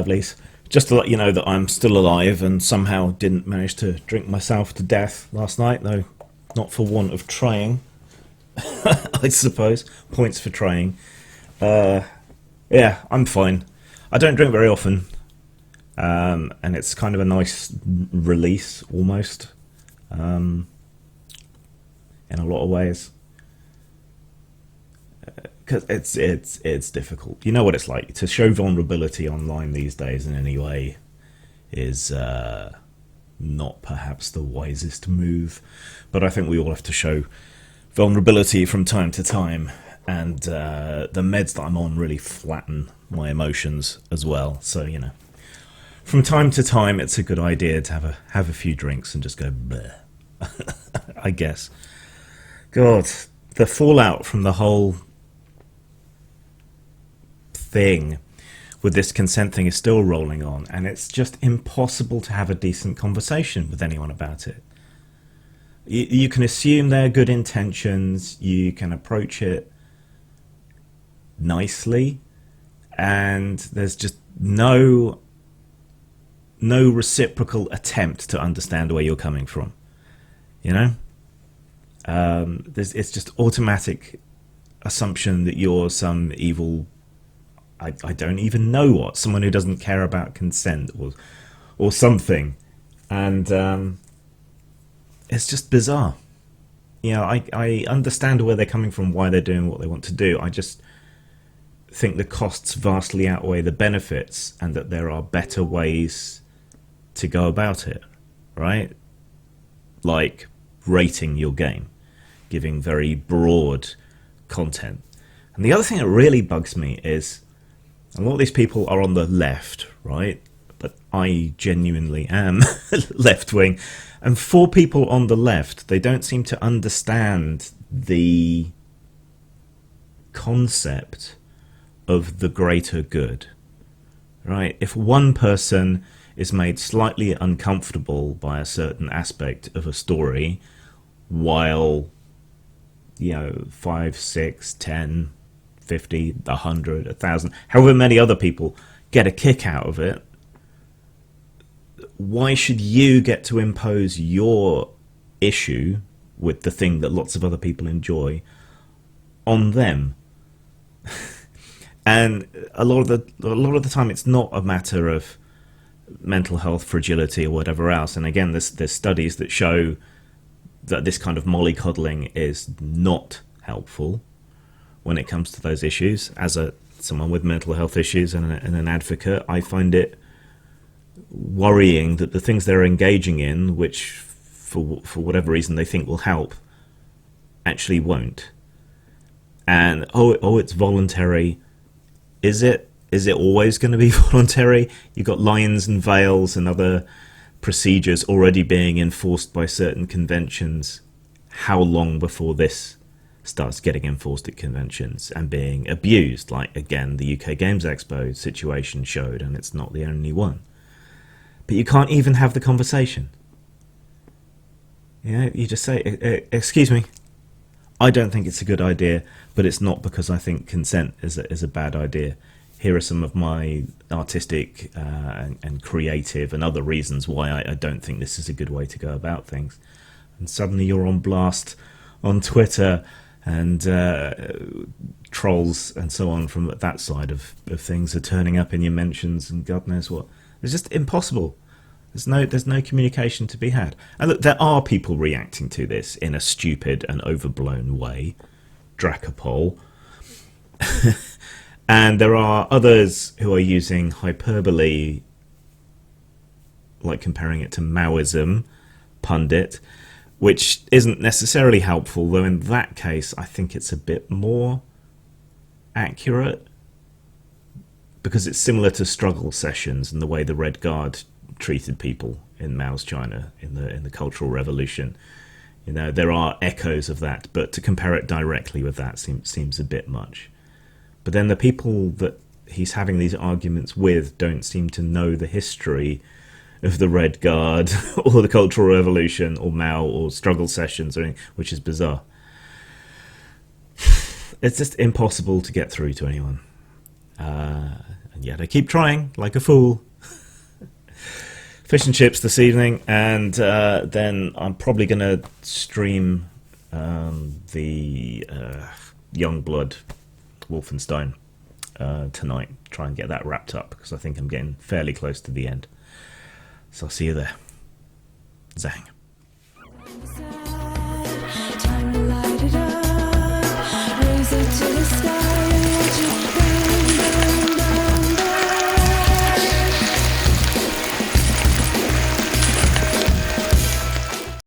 lovelies. Just to let you know that I'm still alive and somehow didn't manage to drink myself to death last night, though not for want of trying, I suppose. Points for trying. Yeah, I'm fine. I don't drink very often, and it's kind of a nice release, almost, in a lot of ways. Because it's difficult. You know what it's like to show vulnerability online these days in any way is not perhaps the wisest move, but I think we all have to show vulnerability from time to time, and the meds that I'm on really flatten my emotions as well. So from time to time, it's a good idea to have a few drinks and just go bleh. I guess. God, the fallout from the whole thing with this consent thing is still rolling on, and it's just impossible to have a decent conversation with anyone about it. You can assume they're good intentions, you can approach it nicely, and there's just no reciprocal attempt to understand where you're coming from. It's just automatic assumption that you're some evil, I don't even know what, someone who doesn't care about consent or something, and it's just bizarre. I understand where they're coming from, why they're doing what they want to do. I just think the costs vastly outweigh the benefits, and that there are better ways to go about it, right? Like rating your game, giving very broad content. And the other thing that really bugs me is a lot of these people are on the left, right? But I genuinely am left-wing. And for people on the left, they don't seem to understand the concept of the greater good, right? If one person is made slightly uncomfortable by a certain aspect of a story, while 5, 6, 10, 50, 100, 1,000, however many other people get a kick out of it, why should you get to impose your issue with the thing that lots of other people enjoy on them? And a lot of the time, it's not a matter of mental health fragility or whatever else. And again, there's studies that show that this kind of mollycoddling is not helpful when it comes to those issues. As someone with mental health issues and an advocate, I find it worrying that the things they're engaging in, which for whatever reason they think will help, actually won't. And it's voluntary. Is it always going to be voluntary? You've got lines and veils and other procedures already being enforced by certain conventions. How long before this starts getting enforced at conventions and being abused? Like, again, the UK Games Expo situation showed, and it's not the only one. But you can't even have the conversation. You just say, excuse me, I don't think it's a good idea, but it's not because I think consent is a bad idea. Here are some of my artistic and creative and other reasons why I don't think this is a good way to go about things. And suddenly you're on blast on Twitter, and trolls and so on from that side of things are turning up in your mentions and God knows what. It's just impossible. There's no communication to be had. And look, there are people reacting to this in a stupid and overblown way. Dracopol. And there are others who are using hyperbole, like comparing it to Maoism, pundit, which isn't necessarily helpful, though in that case I think it's a bit more accurate, because it's similar to struggle sessions and the way the Red Guard treated people in Mao's China in the Cultural Revolution. There are echoes of that, but to compare it directly with that seems a bit much. But then the people that he's having these arguments with don't seem to know the history of the Red Guard or the Cultural Revolution or Mao or struggle sessions, or anything, which is bizarre. It's just impossible to get through to anyone. And yet I keep trying like a fool. Fish and chips this evening, and then I'm probably going to stream the Youngblood Wolfenstein tonight. Try and get that wrapped up, because I think I'm getting fairly close to the end. So I'll see you there. Zang.